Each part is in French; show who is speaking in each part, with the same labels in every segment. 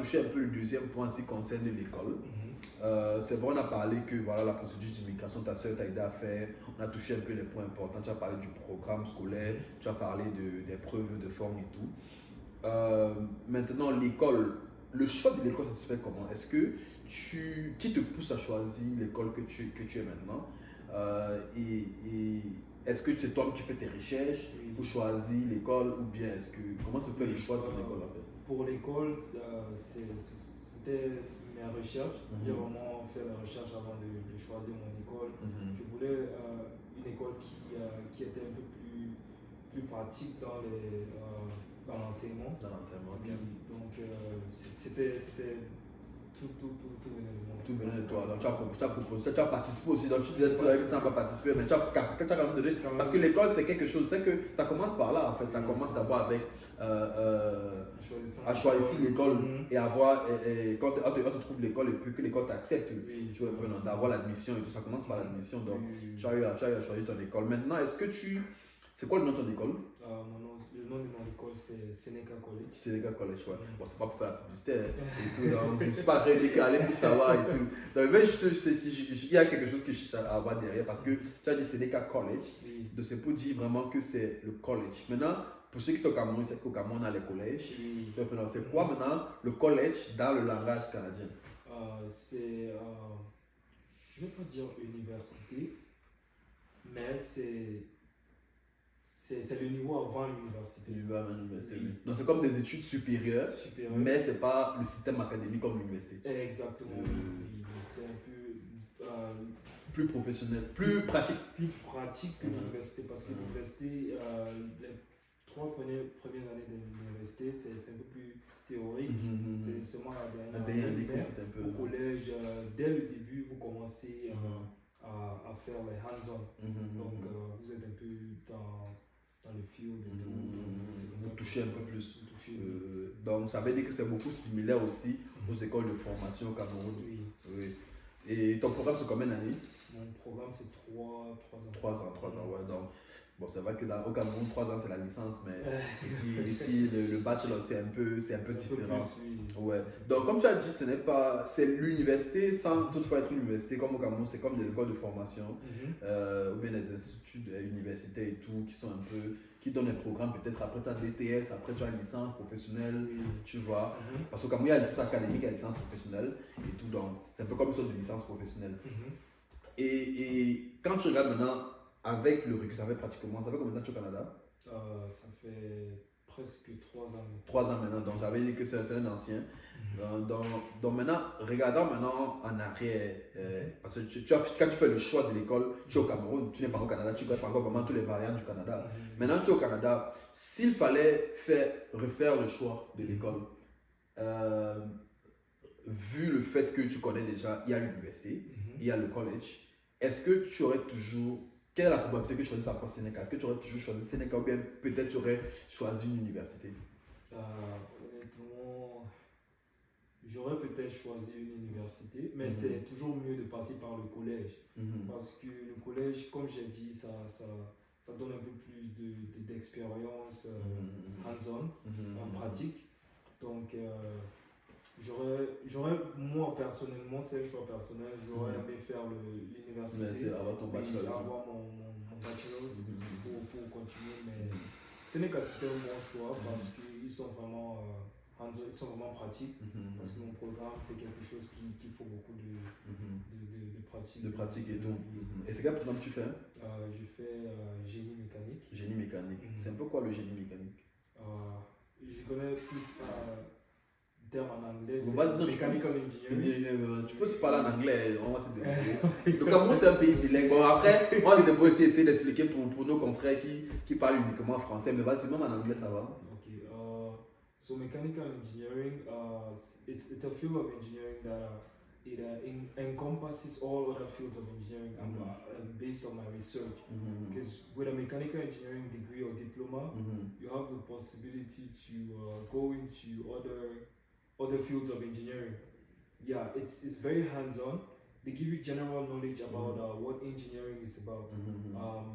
Speaker 1: touché un peu le deuxième point en ce qui concerne l'école. C'est vrai, on a parlé que voilà, la procédure d'immigration, ta soeur t'a aidé à faire. On a touché un peu les points importants. Tu as parlé du programme scolaire, tu as parlé des preuves de forme et tout. Maintenant, l'école, le choix de l'école, ça se fait comment? Est-ce que qui te pousse à choisir l'école que tu es maintenant? Et est-ce que c'est toi qui fais tes recherches pour choisir l'école ou bien comment se fait le choix de l'école en fait?
Speaker 2: Pour l'école, c'était mes recherches. J'ai vraiment fait mes recherches avant de choisir mon école. Je voulais une école qui était un peu plus pratique dans l'enseignement.
Speaker 1: Bien.
Speaker 2: Donc, c'était tout venait de moi.
Speaker 1: Tout venait de toi. Donc, tu as participé aussi. Donc, tu disais que ça n'a pas participé, mais tu as quand même donné. Parce que l'école, c'est quelque chose. C'est que ça commence par là, en fait. Ça commence d'abord avec à choisir l'école et avoir. Quand on te trouve l'école et puis que l'école t'accepte, d'avoir l'admission et tout. Ça commence par l'admission. Donc, tu as eu à choisir ton école. Maintenant, c'est quoi le nom de ton école?
Speaker 2: Le nom de mon école, c'est Seneca College.
Speaker 1: Seneca College, ouais. Bon, c'est pas pour faire la publicité et tout. Donc, je ne suis pas très décalé pour savoir et tout. Donc, mais il y a quelque chose que je cherche à avoir derrière parce que tu as dit Seneca College. Donc, c'est pour dire vraiment que c'est le college. Maintenant, pour ceux qui sont au Cameroun, c'est qu'au Cameroun, on a les collèges. C'est quoi maintenant le college dans le langage canadien?
Speaker 2: Je ne vais pas dire université, mais c'est le niveau avant l'université.
Speaker 1: Donc c'est comme des études supérieures. Mais c'est pas le système académique comme l'université.
Speaker 2: Exactement. C'est un peu
Speaker 1: plus professionnel, plus pratique.
Speaker 2: Plus pratique que l'université parce que l'université, les 3 premières années de l'université, c'est un peu plus théorique. C'est seulement la dernière année. Au collège, dès le début, vous commencez à faire les hands-on. Donc vous êtes un peu dans le field et tout.
Speaker 1: Vous touchez un peu plus. Donc ça veut dire que c'est beaucoup similaire aussi aux écoles de formation au Cameroun. Oui. Et ton programme c'est combien d'années?
Speaker 2: Mon programme c'est 3 ans.
Speaker 1: 3 ans, ouais. Donc, bon, c'est vrai qu'au Cameroun, 3 ans c'est la licence, mais ici le bachelor c'est un peu différent. Ouais. Donc comme tu as dit, c'est l'université sans toutefois être l'université comme au Cameroun, c'est comme des écoles de formation ou bien des instituts universitaires et tout qui donnent un programme, peut-être après tu as DTS, après tu as une licence professionnelle, tu vois. Parce qu'au Cameroun, il y a la licence académique, il y a la licence professionnelle et tout, donc c'est un peu comme une sorte de licence professionnelle. Et quand tu regardes maintenant, avec le recul, ça fait combien de temps tu es au Canada?
Speaker 2: Ça fait presque 3 ans.
Speaker 1: 3 ans maintenant, donc ça veut dire que c'est un ancien. Donc maintenant, regardons maintenant en arrière, parce que quand tu fais le choix de l'école, tu es au Cameroun, tu n'es pas au Canada, tu ne connais pas encore vraiment tous les variantes du Canada. Maintenant, tu es au Canada, s'il fallait refaire le choix de l'école, vu le fait que tu connais déjà, il y a l'université, il y a le college, est-ce que tu aurais toujours, quelle est la probabilité que tu choisisses après Sénéca? Est-ce que tu aurais toujours choisi Sénéca ou bien peut-être tu aurais choisi une université?
Speaker 2: Honnêtement, j'aurais peut-être choisi une université, mais c'est toujours mieux de passer par le collège. Parce que le collège, comme j'ai dit, ça donne un peu plus d'expérience hands-on, en pratique. Donc, moi personnellement, c'est un choix personnel, j'aurais aimé faire l'université.
Speaker 1: Avoir ton bachelor.
Speaker 2: Avoir mon bachelor pour continuer. Mais Sénéca, c'était un bon choix parce qu'ils sont vraiment pratiques. Parce que mon programme, c'est quelque chose qui faut beaucoup de pratique.
Speaker 1: De pratique et tout. Et c'est quel programme tu fais?
Speaker 2: Je fais génie mécanique.
Speaker 1: Génie mécanique. C'est un peu quoi le génie mécanique?
Speaker 2: Je connais plus terme en anglais, c'est
Speaker 1: mechanical engineering. Tu peux se parler en anglais, on va se débrouiller. Le
Speaker 2: Donc
Speaker 1: Cameroun c'est un pays bilingue. Bon après, on va essayer d'expliquer pour nos confrères qui parlent uniquement français, mais vas-y, même en anglais ça va.
Speaker 2: Okay, so mechanical engineering, it's a field of engineering that it encompasses all other fields of engineering based on my research. Because with a mechanical engineering degree or diploma, you have the possibility to go into other fields of engineering. Yeah, it's very hands-on. They give you general knowledge about what engineering is about.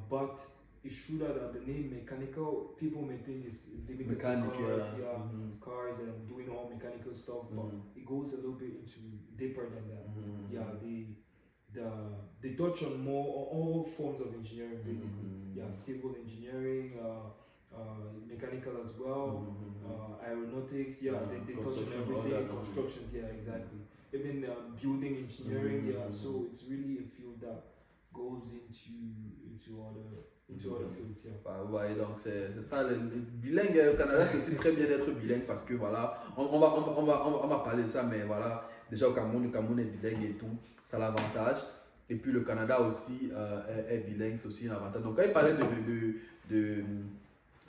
Speaker 2: But it's true that the name mechanical, people may think it's limited
Speaker 1: Mechanic,
Speaker 2: to cars,
Speaker 1: yeah.
Speaker 2: cars and doing all mechanical stuff, but it goes a little bit into deeper than that. Yeah, they touch on all forms of engineering basically. Yeah, civil engineering, mechanical as well, aeronautics. Yeah, they touch on everything. Constructions. Yeah, exactly. Even building engineering. Yeah, so it's really a field that goes into other fields. Yeah.
Speaker 1: Bah, ouais, donc c'est ça, le bilingue au Canada, c'est aussi très bien d'être bilingue parce que voilà, on va parler de ça, mais voilà, déjà au Cameroun, le Cameroun est bilingue et tout, ça a l'avantage. Et puis le Canada aussi est bilingue, c'est aussi un avantage. Donc quand il parlait de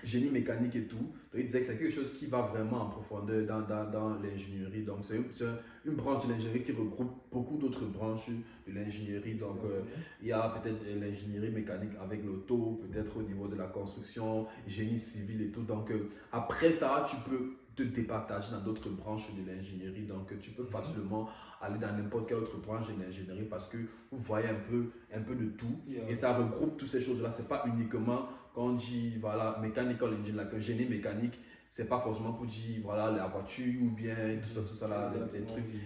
Speaker 1: génie mécanique et tout, donc il disait que c'est quelque chose qui va vraiment en profondeur dans l'ingénierie. Donc c'est une branche de l'ingénierie qui regroupe beaucoup d'autres branches de l'ingénierie. Donc il y a peut-être l'ingénierie mécanique avec l'auto, peut-être au niveau de la construction, génie civil et tout. Donc après ça, tu peux te départager dans d'autres branches de l'ingénierie. Donc tu peux facilement aller dans n'importe quelle autre branche de l'ingénierie parce que vous voyez un peu de tout. Et ça regroupe toutes ces choses-là. C'est pas uniquement quand on dit voilà, mechanical engineering, like, génie mécanique, c'est pas forcément pour dire voilà, la voiture ou bien tout ça là,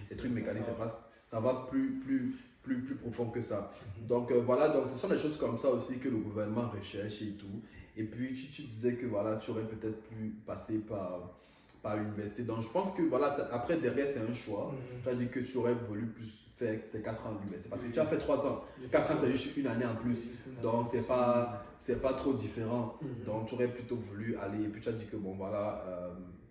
Speaker 1: les trucs mécaniques, ça va plus profond que ça. Donc voilà, donc ce sont des choses comme ça aussi que le gouvernement recherche et tout. Et puis tu disais que voilà, tu aurais peut-être pu passer par l'université. Donc je pense que voilà, après derrière c'est un choix. Tu as dit que tu aurais voulu plus faire tes 4 ans à l'université parce que tu as fait 3 ans. 4 ans c'est juste une année en plus. Donc c'est pas trop différent. Donc tu aurais plutôt voulu aller. Et puis tu as dit que bon voilà,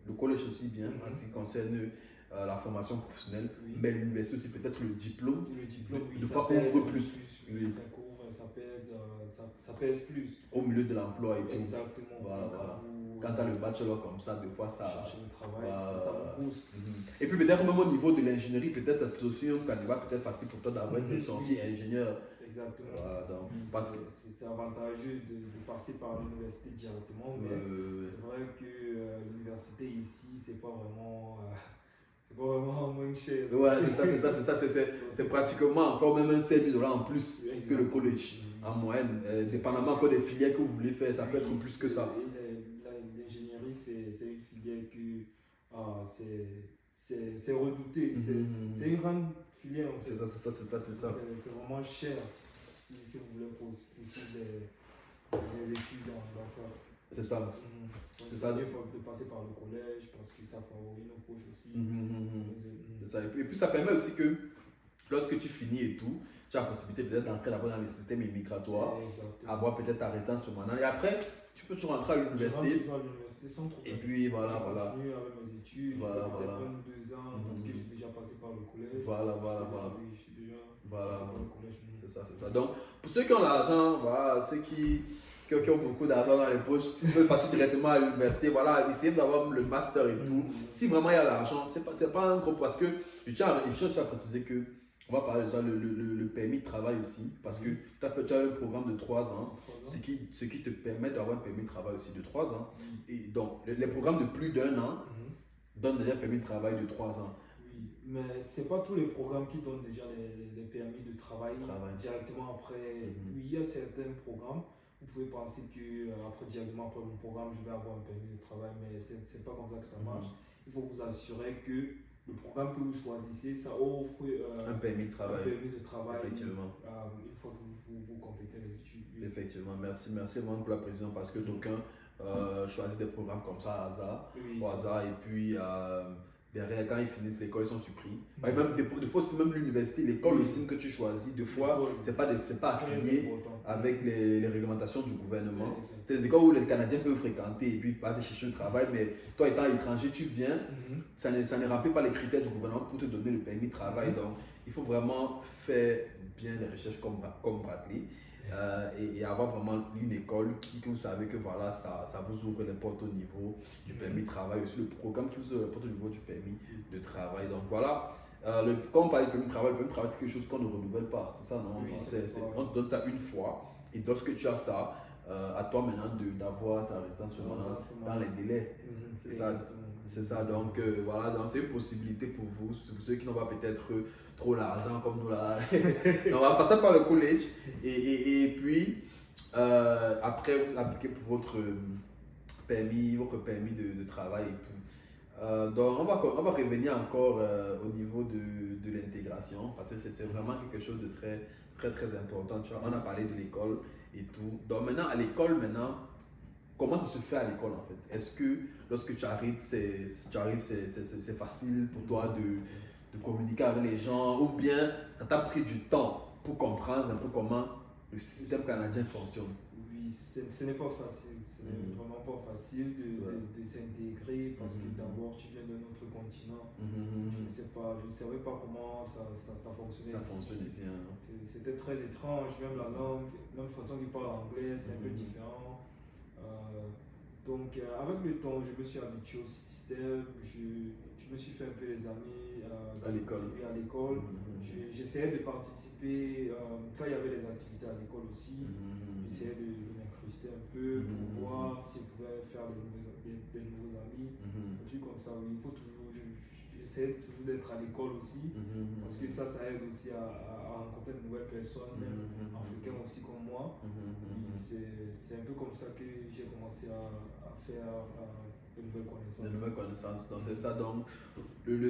Speaker 1: le collège aussi bien en ce qui concerne la formation professionnelle, mais l'université aussi peut-être le diplôme.
Speaker 2: Le diplôme, oui,
Speaker 1: de
Speaker 2: ça
Speaker 1: fois
Speaker 2: pèse
Speaker 1: plus.
Speaker 2: Oui. Ça pèse plus.
Speaker 1: Au milieu de l'emploi et tout.
Speaker 2: Exactement.
Speaker 1: Voilà. Quand tu as le bachelor comme ça, des fois ça.
Speaker 2: Chercher le travail, ça vous booste.
Speaker 1: Et puis peut-être même au niveau de l'ingénierie, peut-être c'est aussi un candidat peut-être facile pour toi d'avoir été sorti ingénieur.
Speaker 2: Exactement.
Speaker 1: Voilà, donc,
Speaker 2: c'est avantageux de passer par l'université directement, mais c'est vrai que l'université ici, c'est pas vraiment moins cher.
Speaker 1: Ouais, c'est ça. C'est pratiquement encore même un 5 000 $ en plus que le collège en moyenne. Dépendamment encore des filières que vous voulez faire, ça peut être plus que ça.
Speaker 2: L'ingénierie, c'est une filière que c'est redouté. C'est une grande filière en fait.
Speaker 1: C'est ça.
Speaker 2: C'est vraiment cher si vous voulez poursuivre des études dans ça.
Speaker 1: C'est ça.
Speaker 2: C'est ça mieux de passer par le collège parce que ça favorise nos poches aussi.
Speaker 1: C'est ça. Et puis ça permet aussi que lorsque tu finis et tout, tu as la possibilité peut-être d'entrer d'abord dans le système immigratoire, avoir peut-être ta résidence permanente. Et après, tu peux toujours rentrer à l'université.
Speaker 2: Sans problème.
Speaker 1: Et puis voilà.
Speaker 2: Continuer avec mes études, peut-être 1 ou 2 ans parce que j'ai déjà passé par le collège.
Speaker 1: Voilà.
Speaker 2: Oui, je suis déjà passé par le collège.
Speaker 1: C'est ça. Donc, pour ceux qui ont l'argent, voilà, ceux qui ont beaucoup d'argent dans les poches, peuvent partir directement à l'université, voilà, essayer d'avoir le master et tout. Si vraiment il y a l'argent, c'est pas un gros, parce que je tiens à préciser que, on va parler de ça, le permis de travail aussi, parce que tu as un programme de 3 ans, ce qui te permet d'avoir un permis de travail aussi de 3 ans. Et donc, les programmes de plus d'1 an donnent déjà un permis de travail de 3 ans.
Speaker 2: Oui, mais c'est pas tous les programmes qui donnent déjà les permis de travail. Directement après. Oui, il y a certains programmes. Vous pouvez penser que directement après mon programme, je vais avoir un permis de travail, mais c'est pas comme ça que ça marche. Il faut vous assurer que le programme que vous choisissez, ça offre
Speaker 1: un permis de travail.
Speaker 2: Effectivement. Une fois que vous complétez les études. Oui.
Speaker 1: Effectivement, merci vraiment pour la précision parce que d'aucuns choisissent des programmes comme ça au hasard et puis derrière, quand ils finissent l'école, ils sont surpris. Même, des fois, c'est même l'université, l'école aussi que tu choisis, des fois, c'est pas affilié avec les réglementations du gouvernement. C'est des écoles où les Canadiens peuvent fréquenter et puis pas chercher le travail, mais toi étant étranger, tu viens, ça ne remplit pas les critères du gouvernement pour te donner le permis de travail. Donc, il faut vraiment faire bien les recherches comme Bradley. Et avoir vraiment une école que vous savez que voilà, ça vous ouvre les portes au niveau du permis de travail, aussi le programme qui vous ouvre les portes au niveau du permis de travail. Donc voilà, quand on parle de permis de travail, c'est quelque chose qu'on ne renouvelle pas, c'est ça, non? On te donne ça une fois et lorsque tu as ça, à toi maintenant d'avoir ta résidence permanente dans les délais. C'est ça, donc voilà, donc c'est une possibilité pour vous, pour ceux qui n'ont pas peut-être trop l'argent comme nous là. On va passer par le collège et puis Après, vous appliquez pour votre permis de travail et tout. Donc, on va revenir encore au niveau de l'intégration parce que c'est vraiment quelque chose de très, très, très important. Tu vois, on a parlé de l'école et tout. Donc, maintenant, à l'école, comment ça se fait à l'école en fait? Est-ce que lorsque tu arrives, c'est facile pour toi de communiquer avec les gens ou bien ça t'a pris du temps pour comprendre un peu comment le système canadien fonctionne?
Speaker 2: Oui, ce n'est pas facile, ce n'est vraiment pas facile de s'intégrer parce que d'abord tu viens d'un autre continent. Je ne savais pas comment ça fonctionnait.
Speaker 1: Ça fonctionne ici. Hein.
Speaker 2: C'était très étrange, même la langue, même façon qu'ils parlent anglais, c'est un peu différent. Donc avec le temps, je me suis habitué au système, je me suis fait un peu les amis
Speaker 1: à l'école.
Speaker 2: J'essayais de participer quand il y avait des activités à l'école aussi. J'essayais de m'incruster un peu pour voir si je pouvais faire des nouveaux amis. Un truc comme ça, oui. Il faut toujours, j'essayais toujours d'être à l'école aussi parce que ça aide aussi à rencontrer de nouvelles personnes, même africains aussi comme moi. C'est un peu comme ça que j'ai commencé à faire de nouvelles connaissances.
Speaker 1: De nouvelles connaissances, donc c'est ça. Donc,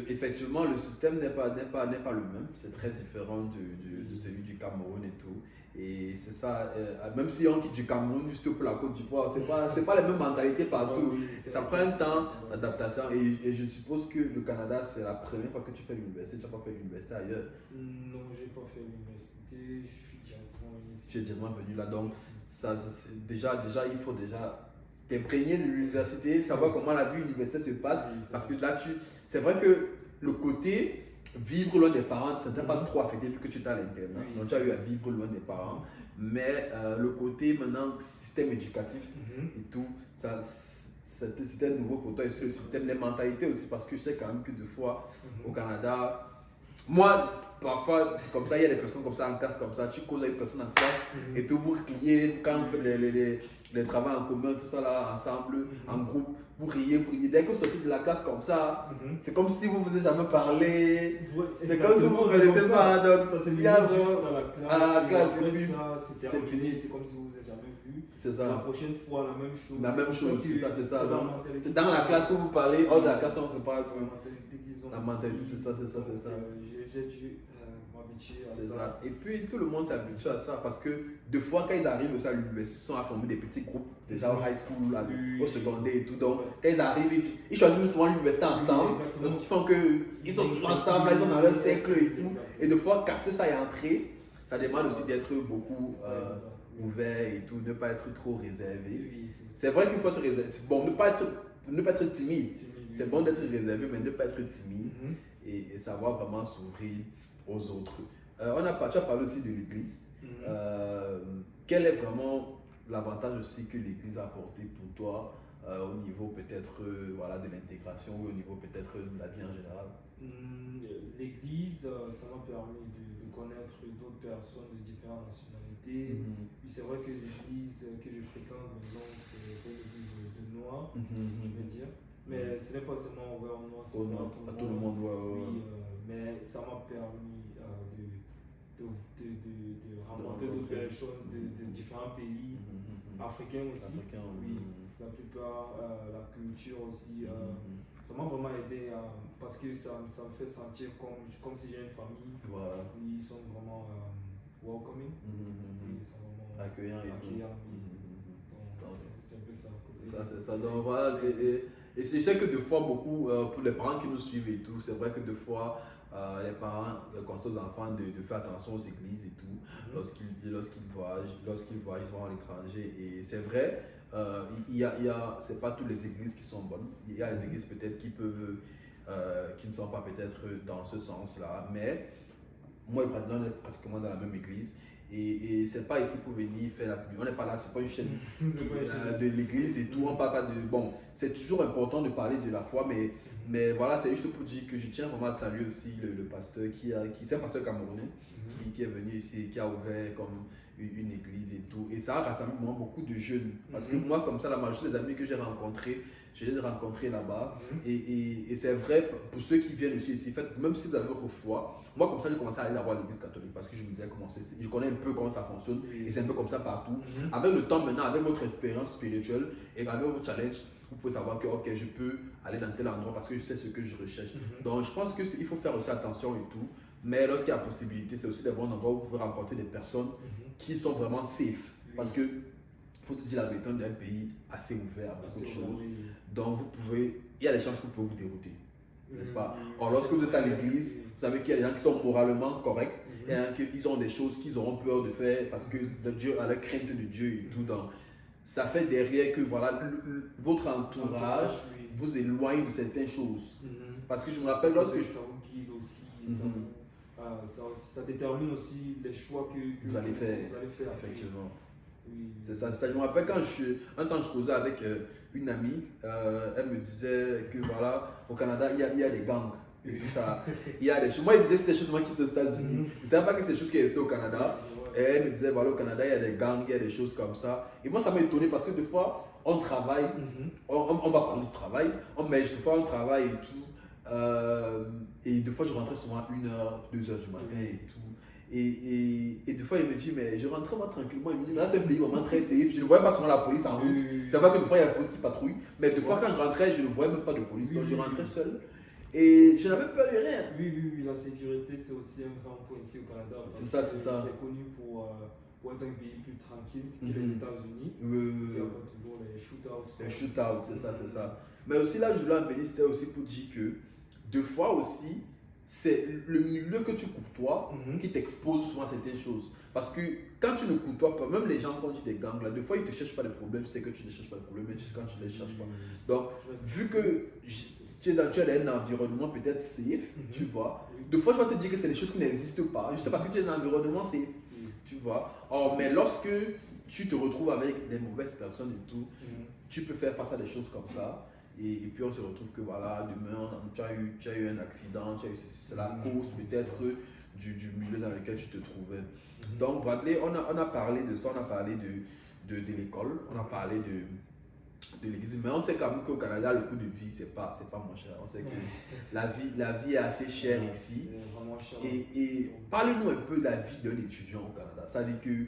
Speaker 1: effectivement, le système n'est pas le même. C'est très différent de celui du Cameroun et tout. Et c'est ça, même si on quitte du Cameroun juste pour la Côte d'Ivoire, c'est pas la même mentalité partout. Ça prend un temps d'adaptation. Et je suppose que le Canada, c'est la première fois que tu fais l'université. Tu n'as pas fait l'université ailleurs?
Speaker 2: Non, je n'ai pas fait l'université. Je suis directement venu ici.
Speaker 1: Tu es directement venu là. Donc, déjà, il faut déjà t'imprégner de l'université, savoir comment la vie universitaire se passe. Parce que là, c'est vrai que le côté vivre loin des parents, ça ne t'a pas trop affecté vu que tu étais à l'internat. Donc, tu as eu à vivre loin des parents. Mais le côté maintenant, système éducatif et tout, c'était nouveau pour toi. Et le système des mentalités aussi, parce que je sais quand même que des fois, au Canada, moi, parfois, comme ça, il y a des personnes comme ça en classe, comme ça, tu causes avec une personne en classe et tout, vous riez quand on fait les travaux en commun, tout ça là, ensemble, en groupe, vous riez. Dès que vous sortez de la classe comme ça, c'est comme si vous ne vous avez jamais parlé, c'est comme si vous ne vous connaissez pas. Donc,
Speaker 2: ça c'est bien à la classe,
Speaker 1: et puis
Speaker 2: c'est fini, c'est comme si vous ne vous avez jamais vu.
Speaker 1: C'est ça.
Speaker 2: La prochaine fois, la même chose.
Speaker 1: La même chose, c'est ça. C'est dans la classe que vous parlez, hors de la classe, on se parle. La mentalité, c'est ça.
Speaker 2: J'ai dû m'habituer à
Speaker 1: ça. Et puis tout le monde s'habitue à ça parce que deux fois quand ils arrivent aussi à l'université, ils sont à former des petits groupes, déjà au high school, au secondaire et tout. Donc quand ils arrivent, ils choisissent souvent l'université ensemble. Donc ce qui font qu'ils sont tous ensemble, ils sont dans leur cercle et tout. Et deux fois casser ça et entrer, ça demande aussi d'être beaucoup ouvert et tout, ne pas être trop réservé. C'est vrai qu'il faut être réservé. C'est bon, ne pas être timide. C'est bon d'être réservé, mais ne pas être timide et savoir vraiment s'ouvrir aux autres. Tu as parlé aussi de l'Église. Quel est vraiment l'avantage aussi que l'Église a apporté pour toi au niveau peut-être de l'intégration ou au niveau peut-être de la vie en général?
Speaker 2: L'Église, ça m'a permis de connaître d'autres personnes de différentes nationalités. Puis c'est vrai que l'Église que je fréquente maintenant, c'est l'Église de Noir, je veux dire. Mais ce n'est pas seulement ouvert au Noir, c'est ouvert à tout le monde. Oui, mais ça m'a permis de rencontrer d'autres personnes de différents pays, africains aussi. Oui, la plupart, la culture aussi. Ça m'a vraiment aidé parce que ça me fait sentir comme si j'ai une famille.
Speaker 1: Voilà.
Speaker 2: Oui, ils sont vraiment welcoming. Oui, ils sont vraiment
Speaker 1: accueillants.
Speaker 2: C'est un peu ça.
Speaker 1: C'est ça. Donc voilà. Et je sais que des fois, beaucoup, pour les parents qui nous suivent et tout, c'est vrai que des fois, les parents conseillent aux enfants de faire attention aux églises et tout, lorsqu'ils voyagent, ils vont à l'étranger. Et c'est vrai, c'est pas toutes les églises qui sont bonnes. Il y a des églises peut-être qui ne sont pas peut-être dans ce sens-là. Mais moi et Padilla, on est pratiquement dans la même église. Et c'est pas ici pour venir faire la pub. On n'est pas là, c'est pas une chaîne de l'église et tout. On parle pas de. Bon, c'est toujours important de parler de la foi, mais Mais voilà, c'est juste pour dire que je tiens vraiment à saluer aussi le pasteur c'est un pasteur camerounais qui est venu ici, qui a ouvert comme une église et tout. Et ça a rassemblé vraiment beaucoup de jeunes. Parce que moi, comme ça, la majorité des amis que j'ai rencontrés, je les ai rencontrés là-bas. Et c'est vrai pour ceux qui viennent aussi ici, même si vous avez votre foi, moi, comme ça, j'ai commencé à aller voir l'église catholique parce que je me disais comment je connais un peu comment ça fonctionne et c'est un peu comme ça partout. Avec le temps maintenant, avec votre expérience spirituelle et avec vos challenges, vous pouvez savoir que ok, je peux aller dans tel endroit parce que je sais ce que je recherche. Donc, je pense qu'il faut faire aussi attention et tout. Mais lorsqu'il y a possibilité, c'est aussi des bons endroits où vous pouvez rencontrer des personnes qui sont vraiment safe. Parce que, faut se dire la vérité, on est un pays assez ouvert à beaucoup de choses. Donc, il y a des chances que vous pouvez vous dérouter. N'est-ce pas? Or, lorsque vous êtes à l'église, vous savez qu'il y a des gens qui sont moralement corrects et qu'ils ont des choses qu'ils auront peur de faire parce que Dieu a la crainte de Dieu et tout. Donc, ça fait derrière que voilà, votre entourage vous éloigne de certaines choses. Parce que je me rappelle lorsque
Speaker 2: ça vous guide aussi, ça détermine aussi les choix que
Speaker 1: vous allez faire. Effectivement. C'est ça. Je me rappelle un temps je causais avec une amie, elle me disait que voilà, au Canada, il y a des gangs. Et tout ça. Il y a des choses. Moi, il me disait que c'est des choses qui étaient aux États-Unis. Je ne savais pas que c'est des choses qui étaient au Canada. Et elle me disait, voilà, au Canada, il y a des gangs, il y a des choses comme ça. Et moi, ça m'a étonné parce que des fois, on travaille, on va parler de travail, mais des fois, on travaille et tout. Et des fois, je rentrais souvent à 1h, 2h du matin et tout. Et des fois, il me dit, mais je rentrais moi tranquillement. Il me dit, mais là, c'est un pays vraiment très safe. Je ne voyais pas souvent la police en route. C'est vrai que des fois, il y a la police qui patrouille. Mais des fois, quand je rentrais, je ne voyais même pas de police. Donc, je rentrais seul. Et je n'avais peur de rien.
Speaker 2: Oui, la sécurité, c'est aussi un grand point ici au Canada.
Speaker 1: C'est ça.
Speaker 2: C'est connu pour être un pays plus tranquille que les États-Unis. Il y a toujours les shootouts.
Speaker 1: Les shootouts, c'est ça. Mais aussi, là, je voulais en venir, c'était aussi pour dire que, deux fois aussi, c'est le milieu que tu côtoies qui t'expose souvent à certaines choses. Parce que quand tu ne côtoies pas, même les gens quand tu des gangs là, des fois ils ne te cherchent pas de problèmes, tu sais que tu ne cherches pas de problèmes, mais quand tu ne les cherches pas. Donc, vu que tu es dans un environnement peut-être safe, tu vois, des fois je vais te dire que c'est des choses qui n'existent pas, juste parce que tu es dans un environnement safe, tu vois. Or, mais lorsque tu te retrouves avec des mauvaises personnes et tout, tu peux faire face à des choses comme ça. Et puis on se retrouve que voilà, demain tu as eu un accident, tu as eu ceci, c'est la cause peut-être du milieu dans lequel tu te trouvais. Donc Bradley, on a parlé de ça, on a parlé de l'école, on a parlé de l'église, mais on sait quand même qu'au Canada, le coût de vie, c'est pas moins cher. On sait que la vie est assez chère ici.
Speaker 2: Vraiment cher.
Speaker 1: Et parlez-nous un peu de la vie d'un étudiant au Canada. Ça veut dire que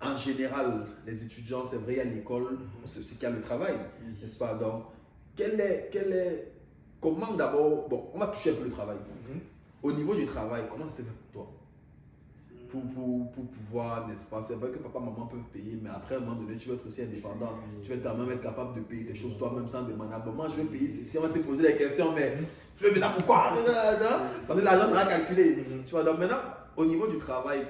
Speaker 1: en général, les étudiants, c'est vrai, il y a l'école, c'est qu'il y a le travail, n'est-ce pas? Donc, comment d'abord, bon, on va toucher un peu le travail. Au niveau du travail, comment ça s'est fait pour toi? Pour pouvoir, n'est-ce pas? C'est vrai que papa, maman peuvent payer, mais après, à un moment donné, tu vas être aussi indépendant. Tu vas quand même être capable de payer des choses toi-même sans demander. Bon, moi, je vais payer ceci, on va te poser des questions, mais je vais payer ça pourquoi? Parce que l'argent sera calculé. Tu vois, donc maintenant, au niveau du travail,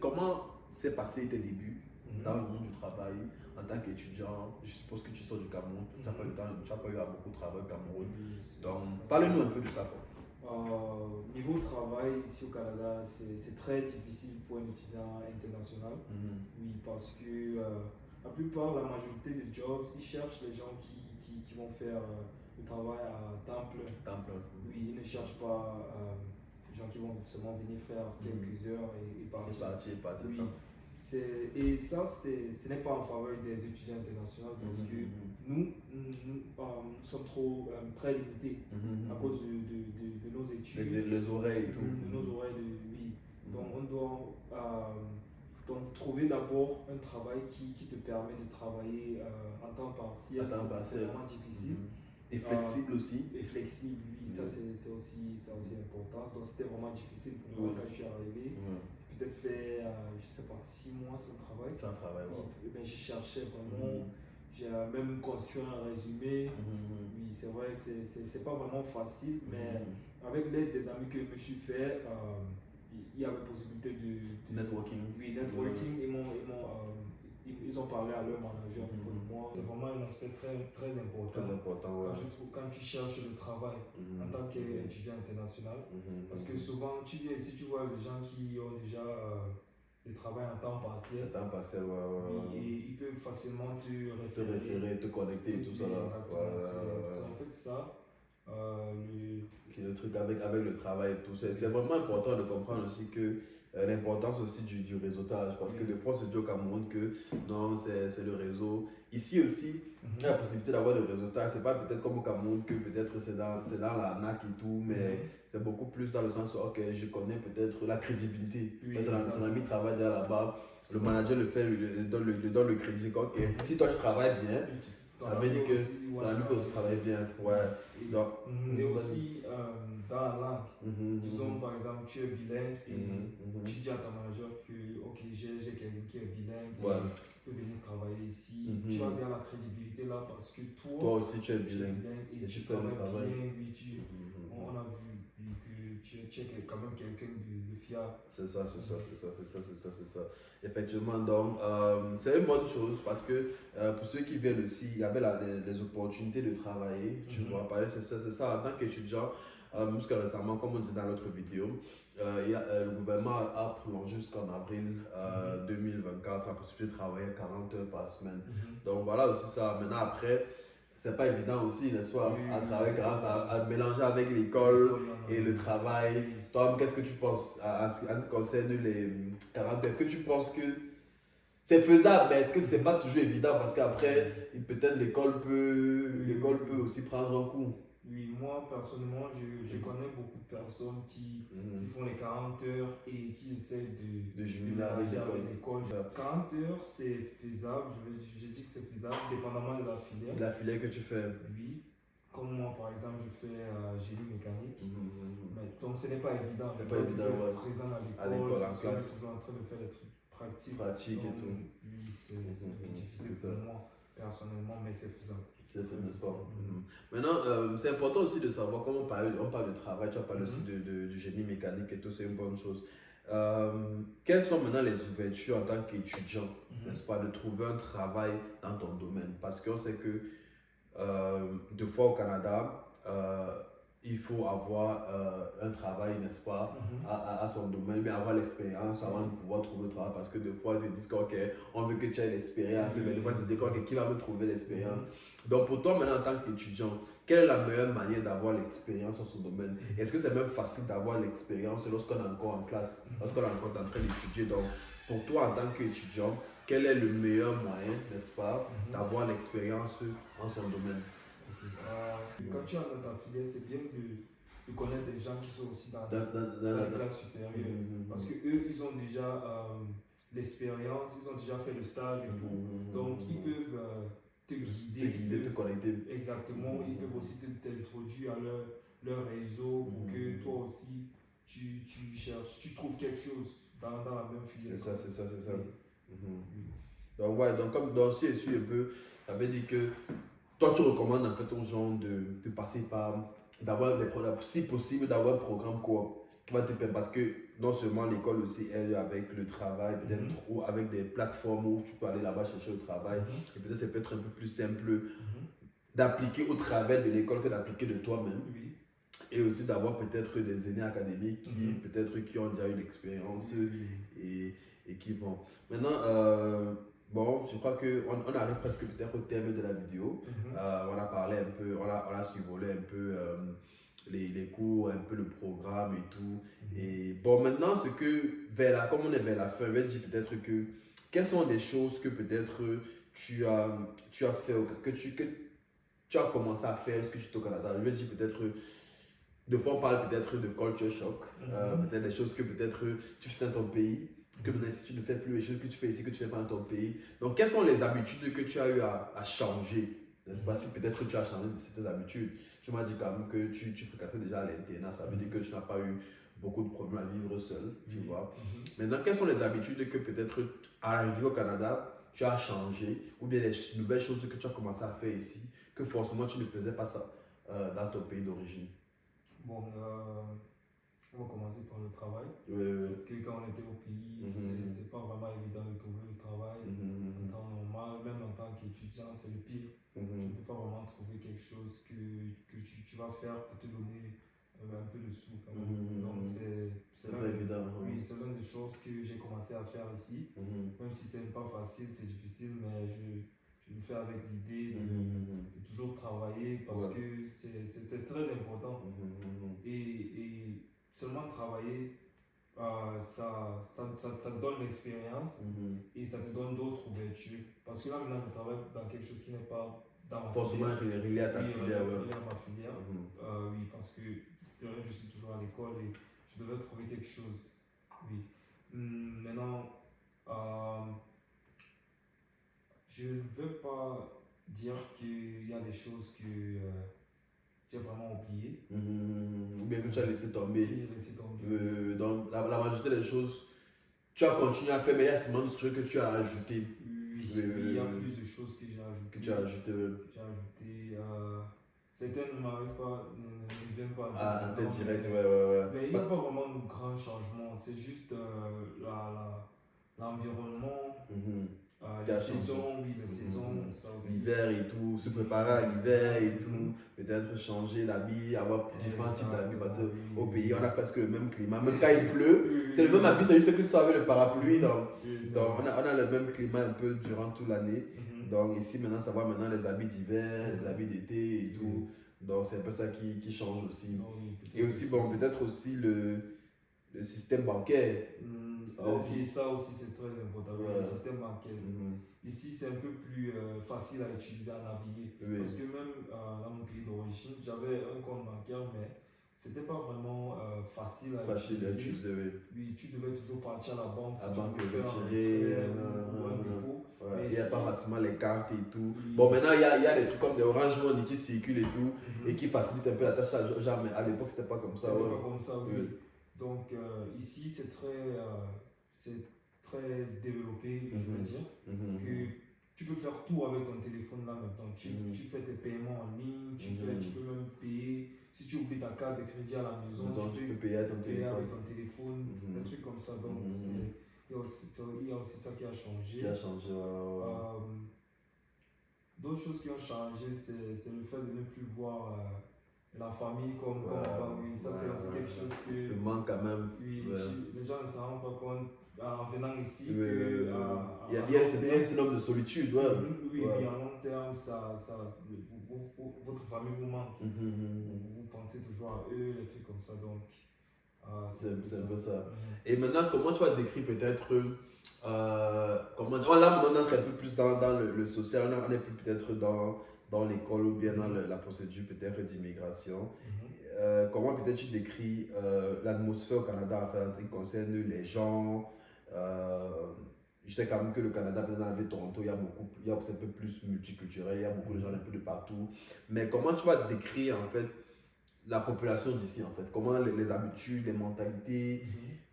Speaker 1: comment s'est passé tes débuts dans le monde du travail en tant qu'étudiant? Je suppose que tu sors du Cameroun, tu n'as pas eu à beaucoup de travail au Cameroun. Donc, parle-nous un peu de ça.
Speaker 2: Niveau travail ici au Canada, c'est très difficile pour un étudiant international. Oui, parce que la majorité des jobs, ils cherchent les gens qui vont faire le travail à temps plein. Oui, ils ne cherchent pas les gens qui vont seulement venir faire quelques heures et partir. Oui. Et ça, ce n'est pas en faveur des étudiants internationaux parce que nous sommes très limités à cause de nos études.
Speaker 1: Les oreilles et tout.
Speaker 2: De nos oreilles, oui. Donc, on doit donc trouver d'abord un travail qui te permet de travailler en temps partiel. C'est vraiment difficile.
Speaker 1: Et flexible aussi.
Speaker 2: Et flexible, oui. Ça, c'est aussi important. Donc, c'était vraiment difficile pour moi quand je suis arrivé. Peut-être fait, je sais pas, 6 mois sans travail. Et ben, je cherchais vraiment, j'ai même construit un résumé. Oui, c'est vrai, c'est pas vraiment facile, mais avec l'aide des amis que je me suis fait, il y avait possibilité de
Speaker 1: networking.
Speaker 2: Oui, networking. Ils ont parlé à leur manager pour moi. C'est vraiment un aspect très, très important.
Speaker 1: Très important,
Speaker 2: quand tu cherches le travail en tant qu'étudiant international. Parce que souvent, tu viens ici, tu vois les gens qui ont déjà de travail en temps partiel.
Speaker 1: Temps partiel,
Speaker 2: Et ils peuvent facilement te
Speaker 1: référer, te connecter et tout ça là.
Speaker 2: Exactement, c'est en fait ça.
Speaker 1: Le truc avec le travail et tout. C'est vraiment important de comprendre aussi que l'importance aussi du réseautage. Parce que des fois, on se dit au Cameroun que non, c'est le réseau. Ici aussi, il y a la possibilité d'avoir le réseautage. C'est pas peut-être comme au Cameroun que peut-être c'est dans l'arnaque et tout, mais c'est beaucoup plus dans le sens où, ok, je connais peut-être la crédibilité. Ton ami travaille déjà là-bas, le manager le fait, lui donne le crédit. Ok, si toi tu travailles bien, ça veut dire que ton ami peut aussi travailler bien. Ouais. Donc,
Speaker 2: et aussi dans la langue. Disons par exemple, tu es bilingue et tu dis à ton manager que ok, j'ai quelqu'un qui est bilingue et peut venir travailler ici. Tu as bien la crédibilité là parce que toi
Speaker 1: aussi tu es bilingue
Speaker 2: et tu travailles bien. Oui, on a vu que tu es quand même quelqu'un de fiable.
Speaker 1: C'est ça. Effectivement, donc c'est une bonne chose parce que pour ceux qui viennent aussi, il y avait des opportunités de travailler, tu vois. Par exemple, c'est ça, en tant qu'étudiant, jusqu'à récemment, comme on dit dans l'autre vidéo, le gouvernement a prolongé jusqu'en avril 2024 la possibilité de travailler 40 heures par semaine. Donc voilà aussi ça. Maintenant, après, c'est pas évident aussi, n'est-ce pas, à travailler, à mélanger avec l'école et le travail. Toi, qu'est-ce que tu penses en ce qui concerne les 40 heures? Est-ce que tu penses que c'est faisable, mais est-ce que c'est pas toujours évident parce qu'après, peut-être l'école peut aussi prendre un coup?
Speaker 2: Oui, moi personnellement, je connais beaucoup de personnes qui font les 40 heures et qui essayent de
Speaker 1: jumeler avec
Speaker 2: l'école. 40 heures, c'est faisable, je dis que c'est faisable, dépendamment de la filière.
Speaker 1: De la filière que tu fais.
Speaker 2: Oui, comme moi par exemple, je fais génie mécanique. Mais, donc ce n'est pas évident, je dois toujours être présent à l'école parce que je suis toujours en train de faire des trucs pratiques.
Speaker 1: Et tout.
Speaker 2: Oui, c'est un peu difficile pour moi personnellement, mais c'est faisable.
Speaker 1: N'est-ce pas? Maintenant, c'est important aussi de savoir, comme on parle de travail, tu as parlé aussi du génie mécanique et tout, c'est une bonne chose. Quelles sont maintenant les ouvertures en tant qu'étudiant, n'est-ce pas, de trouver un travail dans ton domaine? Parce qu'on sait que deux fois au Canada, il faut avoir un travail, n'est-ce pas, à son domaine, mais avoir l'expérience avant de pouvoir trouver le travail. Parce que des fois, ils te disent qu'on veut que tu aies l'expérience, mais des fois, ils te disent qui va me trouver l'expérience. Donc, pour toi, maintenant, en tant qu'étudiant, quelle est la meilleure manière d'avoir l'expérience dans son domaine? Est-ce que c'est même facile d'avoir l'expérience lorsqu'on est encore en classe, lorsqu'on est encore en train d'étudier? Donc, pour toi, en tant qu'étudiant, quel est le meilleur moyen, n'est-ce pas, d'avoir l'expérience en son domaine?
Speaker 2: Quand tu es dans ta filière, c'est bien de connaître des gens qui sont aussi dans la classe supérieure. Parce qu'eux, ils ont déjà l'expérience, ils ont déjà fait le stage et tout. Donc, ils peuvent te guider,
Speaker 1: te connecter.
Speaker 2: Exactement. Ils peuvent aussi t'introduire à leur réseau pour que toi aussi, tu cherches, tu trouves quelque chose dans la même filière.
Speaker 1: C'est ça. Donc, ouais, donc comme dans ce un peu, ça veut dire que toi, tu recommandes en fait aux gens de passer par, d'avoir des programmes, si possible, d'avoir un programme coop qui va te permettre, parce que non seulement l'école aussi aide avec le travail, peut-être ou avec des plateformes où tu peux aller là-bas chercher le travail, et peut-être ça peut être un peu plus simple d'appliquer au travers de l'école que d'appliquer de toi-même. Et aussi d'avoir peut-être des aînés académiques qui peut-être qui ont déjà eu l'expérience et qui vont. Maintenant, bon, je crois qu'on arrive presque peut-être au terme de la vidéo. On a parlé un peu, on a survolé un peu les cours, un peu le programme et tout. Et bon, maintenant, c'est que, comme on est vers la fin, je vais dire peut-être que, quelles sont des choses que peut-être tu as fait, que tu as commencé à faire lorsque tu étais au Canada? Je vais dire peut-être, de fois on parle peut-être de culture shock, peut-être des choses que peut-être tu fais dans ton pays, que peut-être si tu ne fais plus les choses que tu fais ici, que tu fais pas dans ton pays. Donc, quelles sont les habitudes que tu as eu à changer? N'est-ce pas? Si peut-être que tu as changé de certaines habitudes. Tu m'as dit quand même que tu fréquentais déjà l'internat, ça veut dire que tu n'as pas eu beaucoup de problèmes à vivre seul, tu vois. Maintenant, quelles sont les habitudes que peut-être à l'arrivée au Canada, tu as changé, ou bien les nouvelles choses que tu as commencé à faire ici, que forcément tu ne faisais pas ça dans ton pays d'origine?
Speaker 2: Bon, on va commencer par le travail. Parce que quand on était au pays, c'est pas vraiment évident de trouver le travail en temps normal, même en tant qu'étudiant, c'est le pire. Tu ne peux pas vraiment trouver quelque chose que tu vas faire pour te donner un peu de sous. Donc c'est
Speaker 1: pas évident.
Speaker 2: Oui, Oui, c'est l'une des choses que j'ai commencé à faire ici. Même si c'est pas facile, c'est difficile, mais je le fais avec l'idée de toujours travailler parce que c'était très important. Et seulement travailler, ça te donne l'expérience et ça te donne d'autres ouvertures. Parce que là, maintenant, je travaille dans quelque chose qui n'est pas dans ma
Speaker 1: Forcément relié à ta filière.
Speaker 2: Relié à ma filière. Oui, parce que je suis toujours à l'école et je devais trouver quelque chose. Oui. Maintenant, je ne veux pas dire qu'il y a des choses que j'ai vraiment oubliées.
Speaker 1: Ou bien que tu as laissé tomber.
Speaker 2: J'ai laissé tomber.
Speaker 1: Donc, la majorité des choses, tu as continué à faire, mais il y a seulement des choses que tu as ajoutées.
Speaker 2: Oui, il y a plus de choses que j'ai ajoutées.
Speaker 1: Que tu as ajoutées.
Speaker 2: J'ai ajouté. Certaines ne m'arrivent pas, ne viennent pas
Speaker 1: en tête direct,
Speaker 2: Mais il n'y a pas vraiment de grands changements, c'est juste l'environnement, les saisons, les saisons, ça aussi.
Speaker 1: L'hiver et tout, se préparer à l'hiver et tout, peut-être changer l'habit, avoir différents types d'habits. Au pays, on a presque le même climat, même quand il pleut, c'est le même habit, c'est juste que tu savais le parapluie. Donc on a le même climat un peu durant toute l'année. Donc ici maintenant, ça va maintenant les habits d'hiver, les habits d'été et tout. Donc c'est un peu ça qui change aussi. Et aussi, bon, peut-être aussi le système bancaire.
Speaker 2: Ok, ça aussi c'est très important, le système bancaire. Ici c'est un peu plus facile à utiliser, à naviguer. Parce que même dans mon pays d'origine, j'avais un compte bancaire, mais c'était pas vraiment facile à utiliser. Oui, tu devais toujours partir à la banque si tu veux faire un retrait ou un dépôt.
Speaker 1: Il n'y a pas facilement les cartes et tout. Bon, maintenant il y a des trucs comme des Orange Money qui circulent et tout, et qui facilitent un peu la tâche à genre, mais à l'époque c'était pas comme ça.
Speaker 2: C'était pas comme ça, oui. Donc ici c'est très développé, je veux dire, que tu peux faire tout avec ton téléphone là maintenant. Tu fais tes paiements en ligne, tu peux même payer. Si tu oublies ta carte de crédit à la maison, tu peux payer avec ton téléphone, des trucs comme ça. Donc il y a aussi ça qui a changé. D'autres choses qui ont changé, c'est le fait de ne plus voir la famille comme avant. Oui, ça c'est aussi quelque chose que.
Speaker 1: Il manque quand même.
Speaker 2: Oui, les gens ne s'en rendent pas compte en venant ici.
Speaker 1: Il y a un syndrome de solitude.
Speaker 2: Oui, mais à long terme, votre famille vous manque. Vous pensez toujours à eux, les trucs comme ça. Donc,
Speaker 1: c'est un peu ça. Et maintenant, comment tu vas décrire peut-être. Là, maintenant, on entre un peu plus dans le social, on est plus peut-être dans l'école ou bien dans la procédure peut-être d'immigration. Comment peut-être tu décris l'atmosphère au Canada en ce qui concerne les gens? Je sais quand même que le Canada, peut-être dans la ville de Toronto, c'est un peu plus multiculturel, il y a beaucoup de gens un peu de partout. Mais comment tu vas décrire en fait la population d'ici en fait? Comment les habitudes, les mentalités?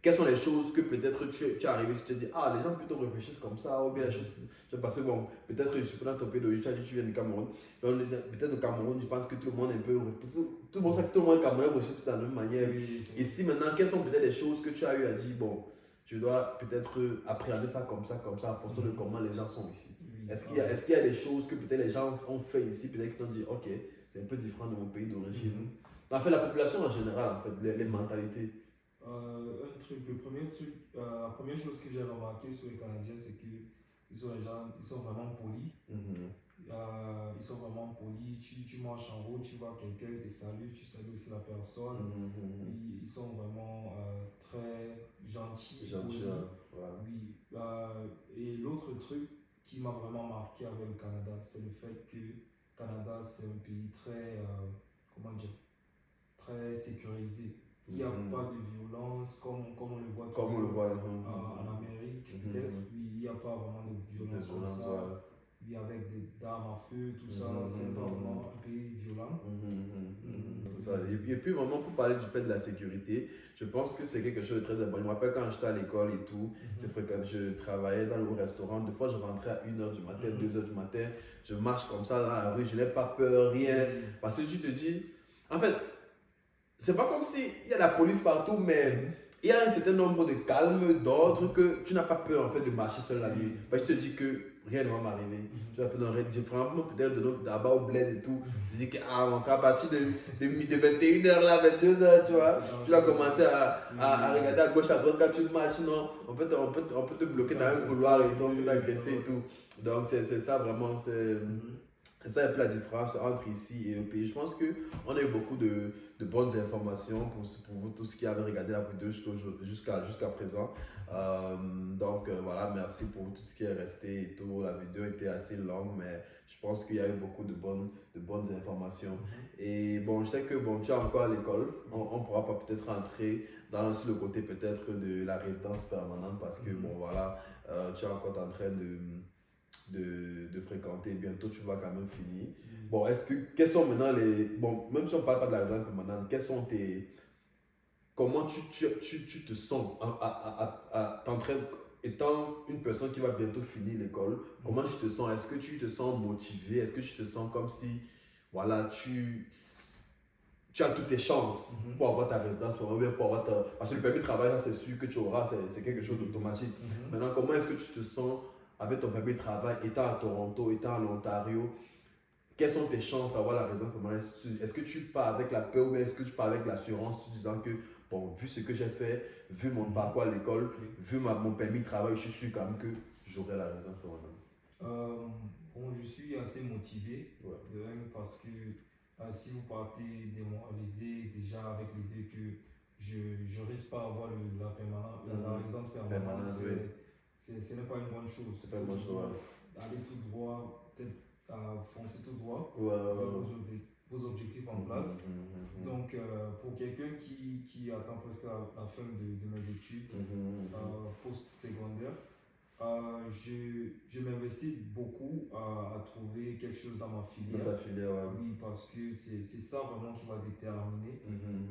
Speaker 1: Quelles sont les choses que peut-être tu es arrivé, tu te dis, les gens plutôt réfléchissent comme ça, ou bien les choses. Parce que bon, peut-être je suis dans ton pays d'origine, tu as dit tu viens du Cameroun. Donc peut-être au Cameroun, je pense que tout le monde est un peu. Tout le monde sait que tout le monde est Camerounais réfléchit de la même manière. Ici maintenant, quelles sont peut-être les choses que tu as eu à dire, bon, je dois peut-être appréhender ça, en fonction de comment les gens sont ici. Est-ce qu'il y a des choses que peut-être les gens ont fait ici, peut-être qu'ils t'ont dit, ok, c'est un peu différent de mon pays d'origine. En fait, la population en général, en fait, les mentalités.
Speaker 2: La première chose que j'ai remarqué sur les Canadiens, c'est qu'ils sont vraiment polis. Ils sont vraiment polis. Tu marches en route, tu vois quelqu'un, tu salues aussi la personne. Ils sont vraiment très gentils. Oui. Et l'autre truc qui m'a vraiment marqué avec le Canada, c'est le fait que le Canada, c'est un pays très, très sécurisé. Il n'y a pas de violence comme on le voit en Amérique, peut-être. Oui, il n'y a pas vraiment de violence comme ça. Oui, avec des armes à feu, tout ça, c'est pas vraiment un pays violent.
Speaker 1: C'est ça. Et puis, vraiment, pour parler du fait de la sécurité, je pense que c'est quelque chose de très important. Je me rappelle quand j'étais à l'école et tout, je travaillais dans le restaurant. Des fois, je rentrais à 1h du matin, 2h du matin. Je marche comme ça dans la rue, je n'ai pas peur, rien. Parce que tu te dis, en fait, c'est pas comme s'il y a la police partout, mais il y a un certain nombre de calme, d'ordre, que tu n'as pas peur en fait de marcher seul la nuit. Parce que je te dis que rien ne va m'arriver. Tu vas vraiment peut-être là-bas au bled et tout. Je dis que mon frère, à partir de 21h là, 22h, tu vois, tu vas commencer à regarder à gauche, à droite quand tu marches, sinon on peut te bloquer dans un couloir et tout, on peut t'agresser et tout. Donc c'est ça vraiment, c'est ça un peu la différence entre ici et au pays. Je pense qu'on a eu beaucoup de bonnes informations pour vous tous qui avez regardé la vidéo jusqu'à présent. Donc voilà, merci pour tout ce qui est resté et tout. La vidéo était assez longue, mais je pense qu'il y a eu beaucoup de bonnes informations. Et bon, je sais que bon, tu es encore à l'école. On pourra pas peut-être rentrer dans le côté peut-être de la résidence permanente parce que bon voilà, tu es encore en train de fréquenter, bientôt tu vas quand même finir. Bon, quels sont maintenant bon, même si on ne parle pas de la résidence permanente, quels sont comment tu te sens étant une personne qui va bientôt finir l'école, comment tu te sens? Est-ce que tu te sens motivé? Est-ce que tu te sens comme si, voilà, tu as toutes tes chances pour avoir ta résidence, pour avoir parce que le permis de travail, ça c'est sûr que tu auras, c'est quelque chose d'automatique. Maintenant, comment est-ce que tu te sens avec ton permis de travail, étant à Toronto, étant en Ontario? Quelles sont tes chances d'avoir la résidence permanente? Est-ce que tu pars avec la peur ou est-ce que tu pars avec l'assurance, disant que, bon, vu ce que j'ai fait, vu mon parcours à l'école, vu mon permis de travail, je suis sûr quand même que j'aurai la résidence permanente?
Speaker 2: Bon, je suis assez motivé de un parce que si vous partez démoralisé déjà avec l'idée que je risque pas avoir la résidence permanente, ce n'est pas une bonne chose.
Speaker 1: C'est pas une bonne chose.
Speaker 2: Aller tout droit, peut-être foncer tout droit, vos objectifs en place. Donc, pour quelqu'un qui attend presque la fin de mes études post-secondaires, je m'investis beaucoup à trouver quelque chose dans ma filière.
Speaker 1: Dans ta filière,
Speaker 2: Oui, parce que c'est ça vraiment qui va déterminer.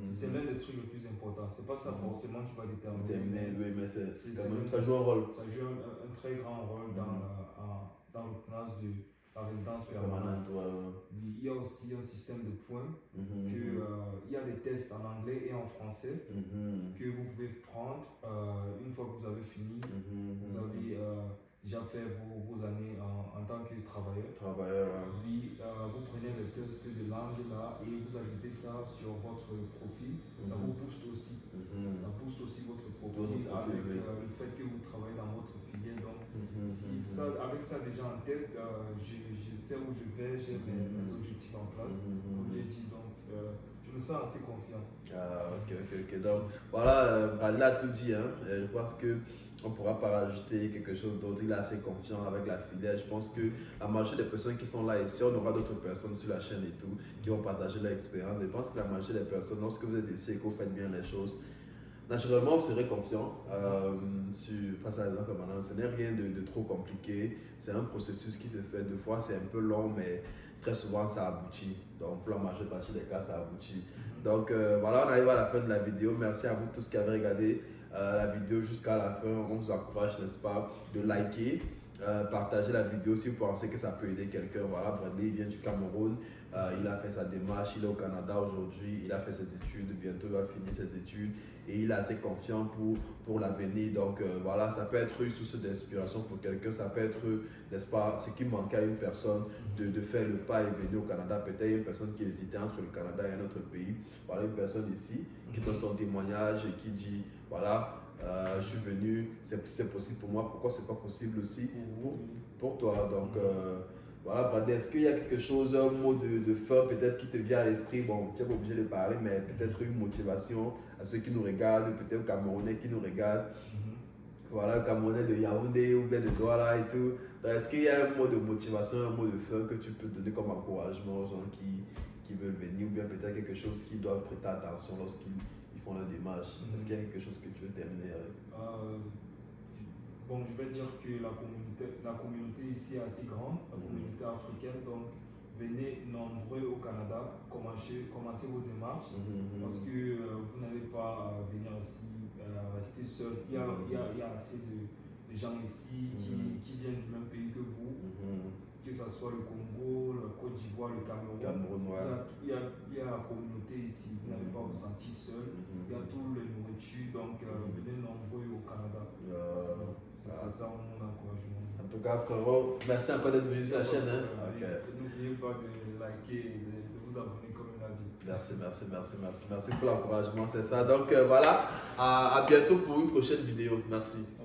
Speaker 2: C'est l'un des trucs les plus importants. C'est pas ça forcément qui va déterminer.
Speaker 1: Oui, mais ça joue un rôle.
Speaker 2: Ça joue un très grand rôle dans l'obtenance de la résidence permanente. Il y a aussi un système de points, il y a des tests en anglais et en français que vous pouvez prendre une fois que vous avez fini. Vous avez déjà fait vos années en tant que travailleur. Oui, vous prenez le test de langue là et vous ajoutez ça sur votre profil. Ça vous booste aussi. Ça booste aussi votre profil avec le fait que vous travaillez dans votre filière. Donc, avec ça déjà en tête, je sais où je vais, j'ai mes objectifs en place. Comme j'ai dit, donc je me sens assez confiant.
Speaker 1: Ok. Donc, voilà, Bradley a tout dit. Je pense qu'on ne pourra pas rajouter quelque chose d'autre. Il est assez confiant avec la filière. Je pense que la majorité des personnes qui sont là ici, on aura d'autres personnes sur la chaîne et tout, qui vont partager leur expérience. Je pense que la majorité des personnes, lorsque vous êtes ici et que vous faites bien les choses, naturellement, vous serez confiant face à la résidence permanente. Ce n'est rien de trop compliqué. C'est un processus qui se fait. Deux fois, c'est un peu long, mais très souvent, ça aboutit. Donc, pour la majeure partie des cas, ça aboutit. Donc, voilà, on arrive à la fin de la vidéo. Merci à vous tous qui avez regardé la vidéo jusqu'à la fin. On vous encourage, n'est-ce pas, de liker, partager la vidéo si vous pensez que ça peut aider quelqu'un. Voilà, Bradley, il vient du Cameroun. Il a fait sa démarche, il est au Canada aujourd'hui, il a fait ses études, bientôt il va finir ses études et il est assez confiant pour l'avenir. Donc voilà, ça peut être une source d'inspiration pour quelqu'un, ça peut être, n'est-ce pas, ce qui manquait à une personne de faire le pas et venir au Canada. Peut-être une personne qui hésitait entre le Canada et un autre pays. Voilà, une personne ici qui donne son témoignage et qui dit, voilà, je suis venu, c'est possible pour moi, pourquoi c'est pas possible aussi pour toi. Donc voilà, Bradley, est-ce qu'il y a quelque chose, un mot de fin peut-être qui te vient à l'esprit? Bon, tu n'es pas obligé de parler, mais peut-être une motivation à ceux qui nous regardent, peut-être aux Camerounais qui nous regardent. Voilà, le Camerounais de Yaoundé ou bien de Douala et tout. Est-ce qu'il y a un mot de motivation, un mot de fin que tu peux donner comme encouragement aux gens qui veulent venir ou bien peut-être quelque chose qu'ils doivent prêter attention lorsqu'ils font leur démarche? Est-ce qu'il y a quelque chose que tu veux terminer avec?
Speaker 2: Bon, je vais dire que la communauté ici est assez grande, la communauté africaine, donc venez nombreux au Canada, commencez vos démarches, parce que vous n'allez pas venir ici rester seul. Il y a assez de gens ici qui viennent du même pays que vous, que ce soit le Congo, la Côte d'Ivoire, le Cameroun. Il y a la communauté ici, vous n'allez pas vous sentir seul. Il y a tout le nourriture, donc venez nombreux au Canada. C'est ça mon encouragement.
Speaker 1: En tout grave, frérot. Merci encore d'être venu sur la chaîne. Hein?
Speaker 2: N'oubliez pas de liker et de vous abonner comme il a dit.
Speaker 1: Merci pour l'encouragement, c'est ça. Donc voilà, à bientôt pour une prochaine vidéo. Merci.